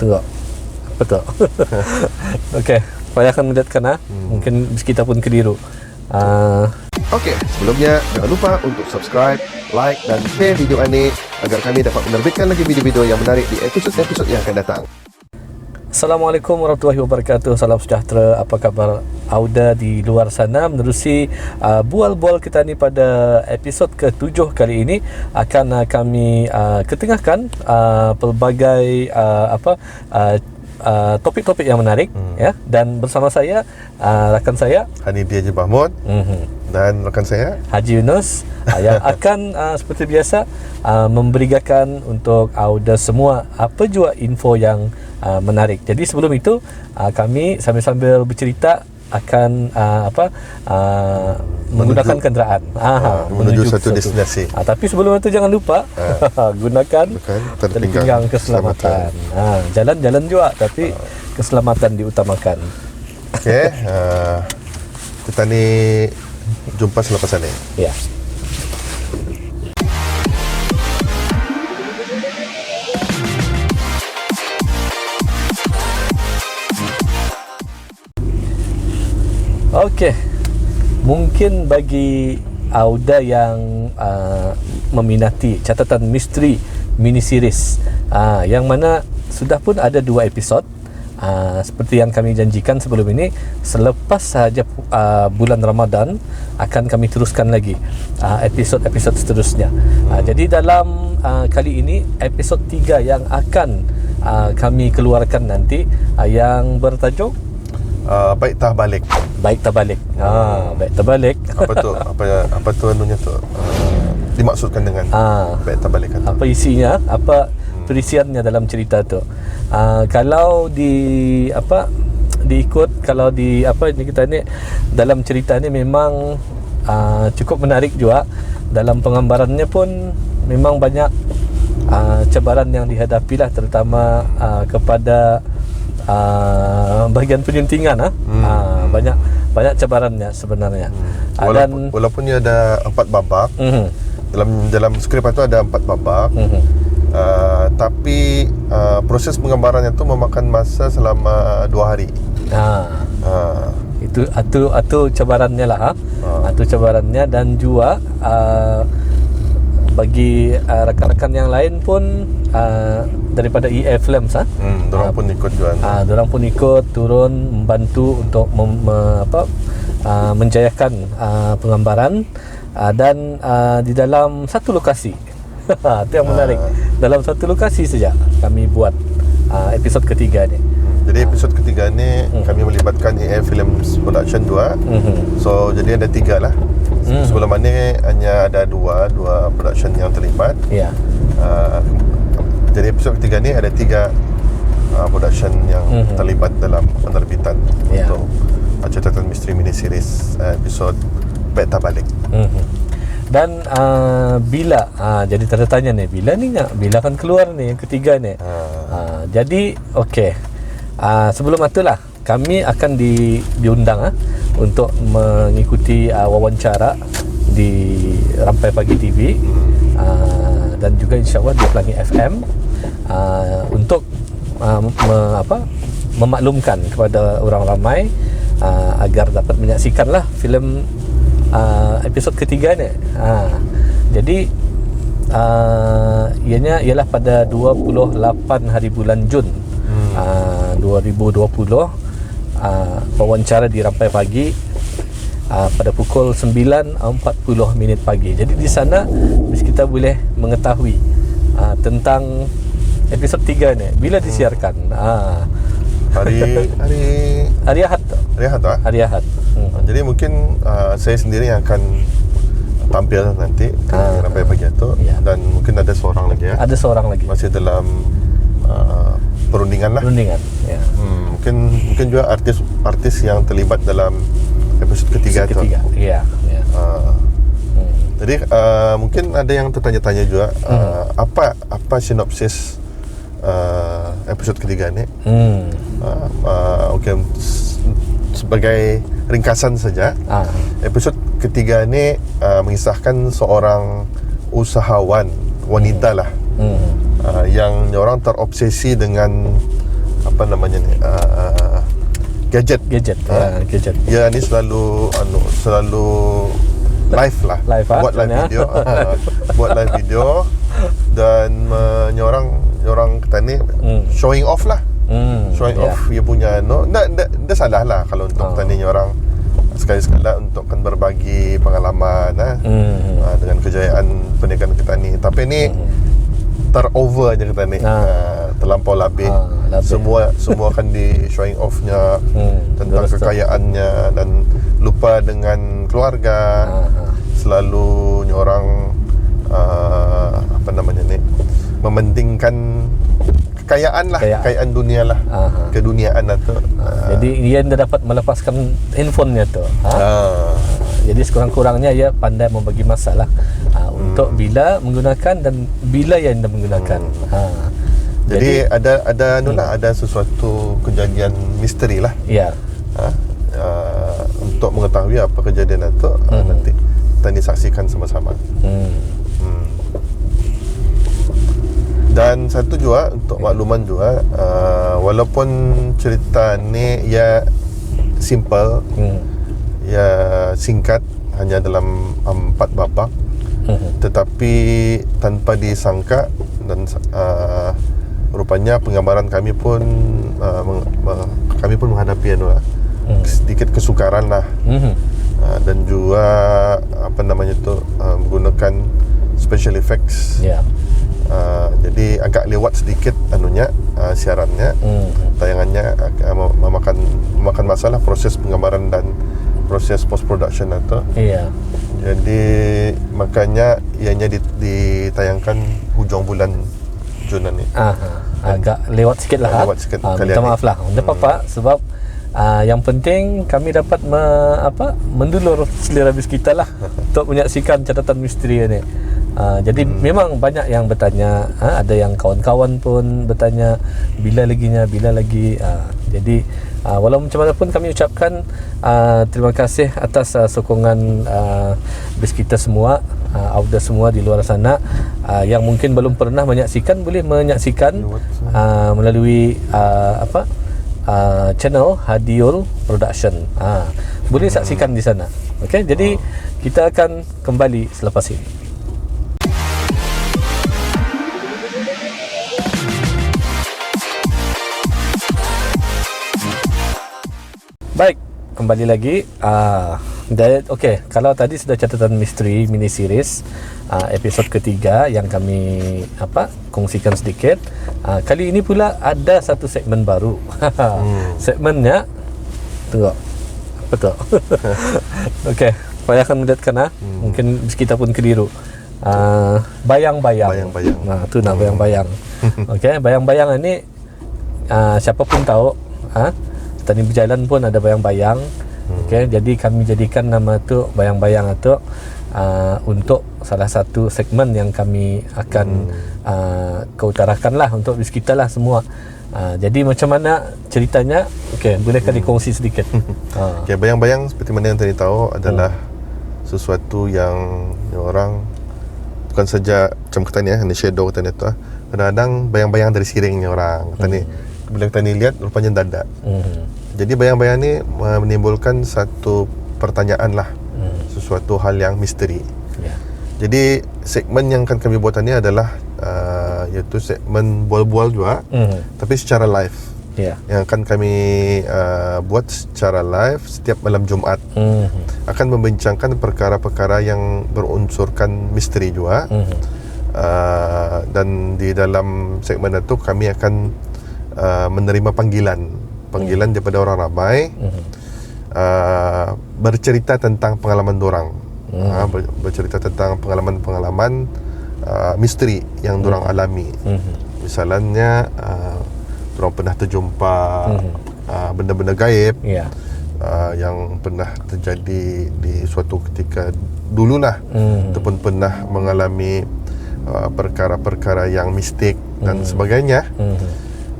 tengok apa tu. Okey, payahkan melihatkan mungkin kita pun keliru. Okey, sebelumnya jangan lupa untuk subscribe, like dan share video ini agar kami dapat menerbitkan lagi video-video yang menarik di episod-episod yang akan datang. Assalamualaikum warahmatullahi wabarakatuh. Salam sejahtera. Apa khabar Auda di luar sana? Menerusi bual-bual kita ni pada episod ke-7 kali ini akan kami ketengahkan pelbagai topik-topik yang menarik ya, dan bersama saya rakan saya Hanidia Haji Mahmud dan rakan saya Haji Yunus yang akan seperti biasa memberikan untuk Auda semua apa jua info yang menarik. Jadi sebelum itu kami sambil-sambil bercerita akan menggunakan kenderaan menuju satu destinasi. Tapi sebelum itu jangan lupa gunakan terpinggang keselamatan. Jalan-jalan juga tapi keselamatan diutamakan. Okey, kita ni jumpa selepas ini. Ya. Okey, mungkin bagi Auda yang meminati catatan misteri mini series yang mana sudah pun ada 2 episod, seperti yang kami janjikan sebelum ini, selepas sahaja bulan Ramadan akan kami teruskan lagi episod-episod seterusnya. Jadi dalam kali ini episod 3 yang akan kami keluarkan nanti yang bertajuk Baik Tabalik. Baik Tabalik. Baik Tabalik. Apa tu anunya tu? Dimaksudkan dengan Baik Tabalik itu. Apa isinya? Apa perisiannya dalam cerita tu? Kalau kita ni dalam cerita ni memang cukup menarik juga. Dalam penggambarannya pun memang banyak cabaran yang dihadapilah, terutama kepada bahagian penyuntingan. Banyak cabarannya sebenarnya. Walaupun dia ada 4 babak. Dalam skrip itu ada 4 babak. Tapi proses penggambarannya itu memakan masa selama 2 hari. Itu cabarannya lah. Itu cabarannya, dan juga bagi rakan-rakan yang lain pun daripada EA Films dorang pun ikut juga. Dorang pun ikut turun membantu untuk menjayakan penggambaran, dan di dalam satu lokasi. Itu yang menarik. Dalam satu lokasi saja kami buat episod ketiga ni. Jadi episod ketiga ni kami melibatkan EA Films Production 2. So jadi ada 3 lah. Sebelum ni hanya ada dua production yang terlibat. Ya. Jadi episod ketiga ni ada 3 production yang terlibat dalam penerbitan untuk catatan misteri mini series episod Baik Tabalik. Dan bila jadi tanda tanya ni, bila akan keluar ni yang ketiga ni. Jadi okey, sebelum itulah kami akan diundang untuk mengikuti wawancara di Rampai Pagi TV, dan juga insya-Allah di Pelangi FM, untuk memaklumkan kepada orang ramai agar dapat menyaksikanlah filem episod ketiga ni. Jadi ianya ialah pada 28 hari bulan Jun 2020, wawancara di Rampai Pagi pada pukul 9.40 pagi. Jadi di sana kita boleh mengetahui tentang episod 3 ni bila disiarkan. Hari Ahad. Hari Ahad. Jadi mungkin saya sendiri yang akan tampil nanti di Rampai Pagi itu, dan mungkin ada seorang lagi Ada seorang lagi. Masih dalam perundingan lah. Ya. Mungkin juga artis yang terlibat dalam episod ketiga itu. Ya. Jadi mungkin ada yang tertanya-tanya juga, apa sinopsis episod ketiga ni? Okey, sebagai ringkasan saja, episod ketiga ni mengisahkan seorang usahawan wanita lah, yang orang terobsesi dengan apa namanya ni, gadget. Gadget. Gadget. Ya, ni selalu live lah. Buat live video. Buat live video dan nyorang kata ni showing off lah. Showing off dia punya dia salah lah kalau untuk kata ni nyorang sekali-sekala untuk kan berbagi pengalaman dengan kejayaan pendidikan kita ni. Tapi ni terover je kita ni, terlampau labih. Semua akan di showing off-nya tentang kekayaannya dan lupa dengan keluarga. Selalu nyorang apa namanya ni, mementingkan kekayaan lah, kekayaan dunia lah, keduniaan lah tu. Jadi dia dapat melepaskan handphonenya tu. Jadi sekurang-kurangnya ia pandai membagi masa lah untuk bila menggunakan dan bila yang anda menggunakan. Jadi ada sesuatu kejadian misteri lah. Ya. Untuk mengetahui apa kejadian itu nanti kita disaksikan sama-sama. Dan satu juga untuk makluman juga, walaupun cerita ni ya simple, ya singkat, hanya dalam 4 babak, tetapi tanpa disangka dan rupanya penggambaran kami pun menghadapi sedikit kesukaran lah, dan juga apa namanya tu, menggunakan special effects. Jadi agak lewat sedikit siarannya, tayangannya memakan masalah proses penggambaran dan proses post production itu. Jadi makanya ianya ditayangkan hujung bulan Jun ni. Agak lewat sikit lah. Minta maaf lah. Tak apa-apa, sebab yang penting kami dapat mendulur selera bis kita lah untuk menyaksikan catatan misteri ni. Jadi memang banyak yang bertanya, ada yang kawan-kawan pun bertanya bila lagi. Jadi walau macam mana pun kami ucapkan terima kasih atas sokongan bis kita semua, Auda semua di luar sana, yang mungkin belum pernah menyaksikan, boleh menyaksikan melalui channel Hadiul Production. Boleh saksikan di sana. Okey, jadi kita akan kembali selepas ini. Baik, kembali lagi. Okey, kalau tadi sudah catatan misteri mini series episod ketiga yang kami kongsikan sedikit. Kali ini pula ada satu segmen baru. Segmennya tengok apa tu? Okey, saya akan melihatkan mungkin kita pun keliru. Bayang-bayang. Tu nak bayang-bayang. Okey, bayang-bayang ini siapa pun tahu, tadi berjalan pun ada bayang-bayang. Okey, jadi kami jadikan nama tu bayang-bayang itu untuk salah satu segmen yang kami akan keutarakan lah untuk bis kita lah semua. Jadi macam mana ceritanya? Okey, bolehkah dikongsi sedikit? Okey, bayang-bayang seperti mana yang tadi tahu adalah sesuatu yang orang bukan saja macam kata ni shadow kata ni tu. Kadang-kadang bayang-bayang dari siringnya orang. Kata ni bila kita ni lihat rupanya dadak. Jadi bayang-bayang ni menimbulkan satu pertanyaan lah, sesuatu hal yang misteri. Jadi segmen yang akan kami buat ni adalah iaitu segmen bual-bual juga, tapi secara live. Yang akan kami buat secara live setiap malam Jumaat. Akan membincangkan perkara-perkara yang berunsurkan misteri juga. Dan di dalam segmen itu kami akan menerima panggilan daripada orang ramai, bercerita tentang pengalaman dorang, bercerita tentang pengalaman-pengalaman misteri yang dorang alami. Misalnya dorang pernah terjumpa benda-benda gaib yang pernah terjadi di suatu ketika dululah, ataupun pernah mengalami perkara-perkara yang mistik dan sebagainya.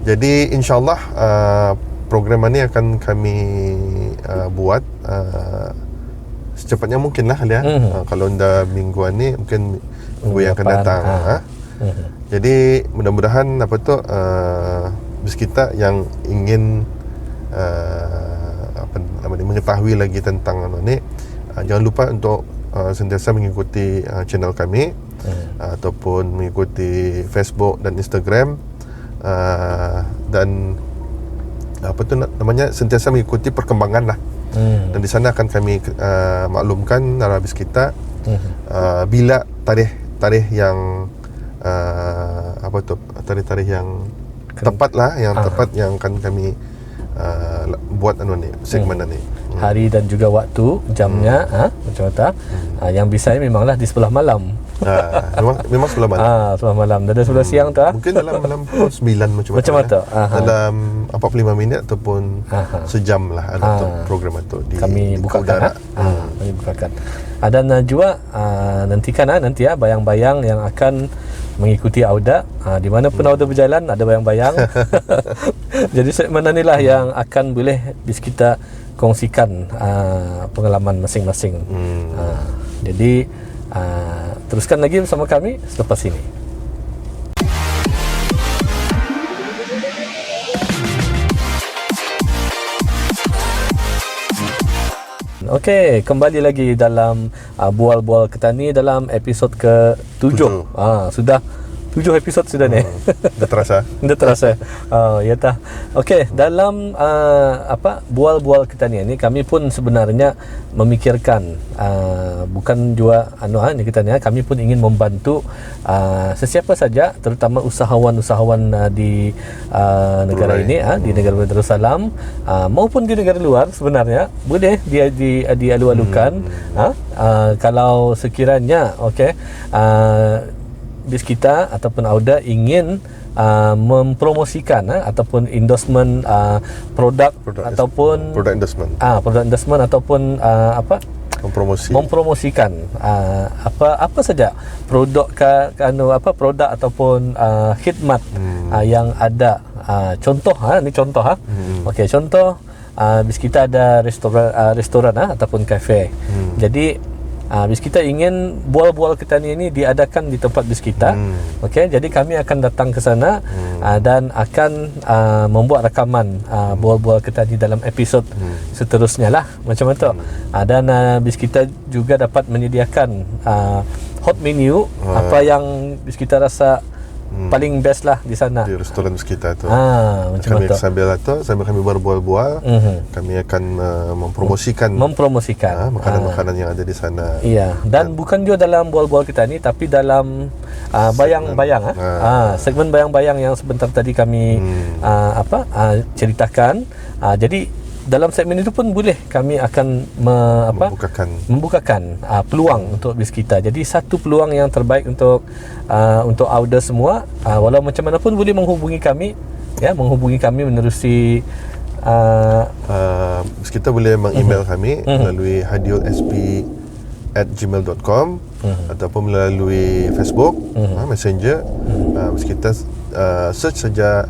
Jadi insyaAllah program ini akan kami buat secepatnya mungkin lah kalau dah mingguan ni, mungkin minggu yang akan datang. Jadi mudah-mudahan bis kita yang ingin mengetahui lagi tentang ni, jangan lupa untuk sentiasa mengikuti channel kami ataupun mengikuti Facebook dan Instagram, dan sentiasa mengikuti perkembangan lah. Dan di sana akan kami maklumkan habis kita bila tarikh yang tarikh yang tepat lah, yang tepat yang akan kami buat segmen ni. Hari dan juga waktu, jamnya, macam mana? Yang biasanya memanglah di sebelah malam. Memang sebelah malam. Sebelah malam. Dan sebelah siang tu? Mungkin dalam pukul 9 macam mana? Dalam 45 minit ataupun sejam lah ada program itu di kami bukakan udara. Kami bukakan. Dan juga nantikan nanti bayang-bayang yang akan mengikuti Auda, di mana pun Auda berjalan ada bayang-bayang. Jadi segmen inilah yang akan boleh kita kongsikan pengalaman masing-masing. Jadi teruskan lagi bersama kami selepas ini. Okey, kembali lagi dalam Bual-Bual Ketani dalam episod ke-7. Sudah 7 episod sudah ni. Dah terasa. Dah terasa. Ya tah. Okey, dalam Bual-Bual Ketani ni kami pun sebenarnya memikirkan bukan jua ni kita ni, kami pun ingin membantu sesiapa saja, terutama usahawan-usahawan di negara ini, di negara Darussalam, maupun di negara luar sebenarnya boleh dia dialu-alukan kalau sekiranya bis kita ataupun Auda ingin mempromosikan ataupun endorsement produk ataupun product endorsement. Produk endorsement ataupun mempromosikan apa saja produk produk ataupun khidmat yang ada. Contoh ni contoh Okey, contoh bis kita ada restoran ataupun kafe. Jadi bis kita ingin Bual-Bual Ketani ini diadakan di tempat bis kita. Okey, jadi kami akan datang ke sana dan akan membuat rakaman Bual-Bual Ketani dalam episod seterusnya lah, macam itu. Dan bis kita juga dapat menyediakan hot menu, apa yang bis kita rasa paling best lah di sana, di restoran kita tu. Macam kami itu. sambil kami berbual-bual, kami akan mempromosikan makanan-makanan yang ada di sana. Iya, dan bukan juga dalam Bual-Bual kita ni, tapi dalam bayang-bayang segmen bayang-bayang yang sebentar tadi kami ceritakan. Jadi dalam segmen itu pun boleh kami akan membukakan peluang untuk bis kita. Jadi satu peluang yang terbaik untuk Auda semua, walau macam mana pun boleh menghubungi kami menerusi kita boleh meng-email kami melalui hadiulsp@gmail.com ataupun melalui Facebook, Messenger. Kita search saja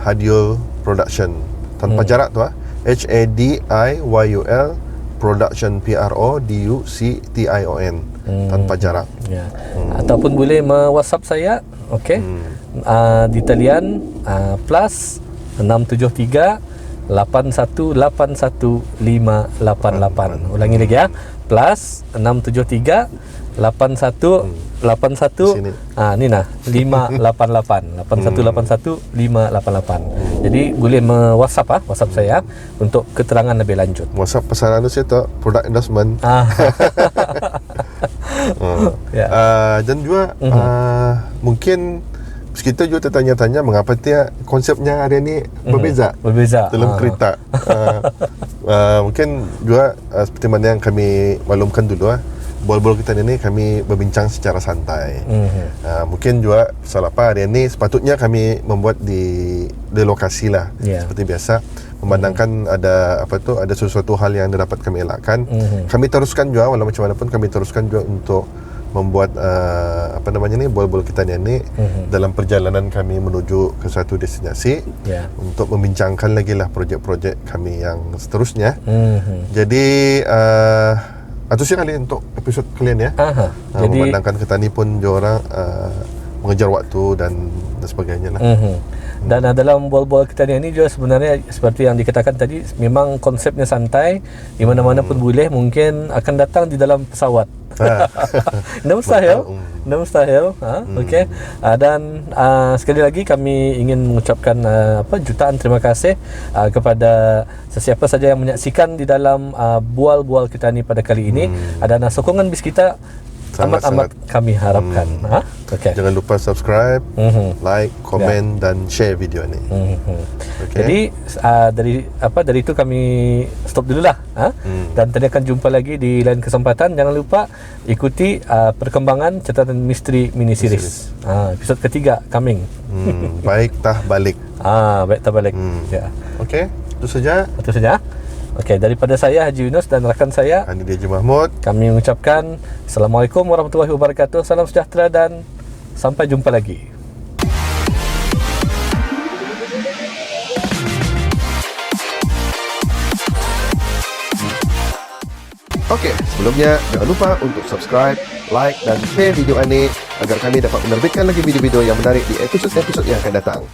Hadiul Production tanpa jarak tu, HADIYUL Production, PRODUCTION, tanpa jarak. Ataupun boleh WhatsApp saya, di talian plus 673 8181 588. Ulangi lagi plus 673 8181 ni 588 8181 588. Jadi boleh WhatsApp saya untuk keterangan lebih lanjut. WhatsApp pesanan saya tu product endorsement. Dan juga mungkin kita juga tertanya-tanya mengapa konsepnya hari ini berbeza dalam kereta. Mungkin juga seperti mana yang kami maklumkan dulu, Bual-Bual kita ini kami berbincang secara santai. Mungkin juga pasal apa hari ini sepatutnya kami membuat di lokasi lah, seperti biasa, memandangkan ada sesuatu hal yang dapat kami elakkan. Kami teruskan juga, walau macam mana pun kami teruskan juga untuk membuat Bual-Bual kita ini dalam perjalanan kami menuju ke satu destinasi, untuk membincangkan lagi lah projek-projek kami yang seterusnya. Jadi antusias kali untuk episod kalian jadi memandangkan Ketani pun diorang mengejar waktu dan sebagainya lah. Dan dalam Boal-Boal kita ni juga sebenarnya seperti yang dikatakan tadi, memang konsepnya santai, di mana-mana pun boleh, mungkin akan datang di dalam pesawat. Tidak mustahil. Tidak mustahil. Okey. Dan sekali lagi kami ingin mengucapkan jutaan terima kasih kepada sesiapa saja yang menyaksikan di dalam Boal-Boal kita ni pada kali ini. Dan sokongan bis kita amat kami harapkan. Okay. Jangan lupa subscribe, like, komen dan share video ni. Okay. Jadi dari itu kami stop dululah. Dan tadi akan jumpa lagi di lain kesempatan. Jangan lupa ikuti perkembangan catatan misteri mini series. Episod ketiga coming. Baik tah balik. Baik tah balik. Ya. Okey, itu saja. Okey, daripada saya Haji Yunus dan rakan saya Andy Haji Mahmud, kami mengucapkan Assalamualaikum warahmatullahi wabarakatuh. Salam sejahtera dan sampai jumpa lagi. Okey, sebelumnya jangan lupa untuk subscribe, like dan share video ini agar kami dapat menerbitkan lagi video-video yang menarik di episod-episod yang akan datang.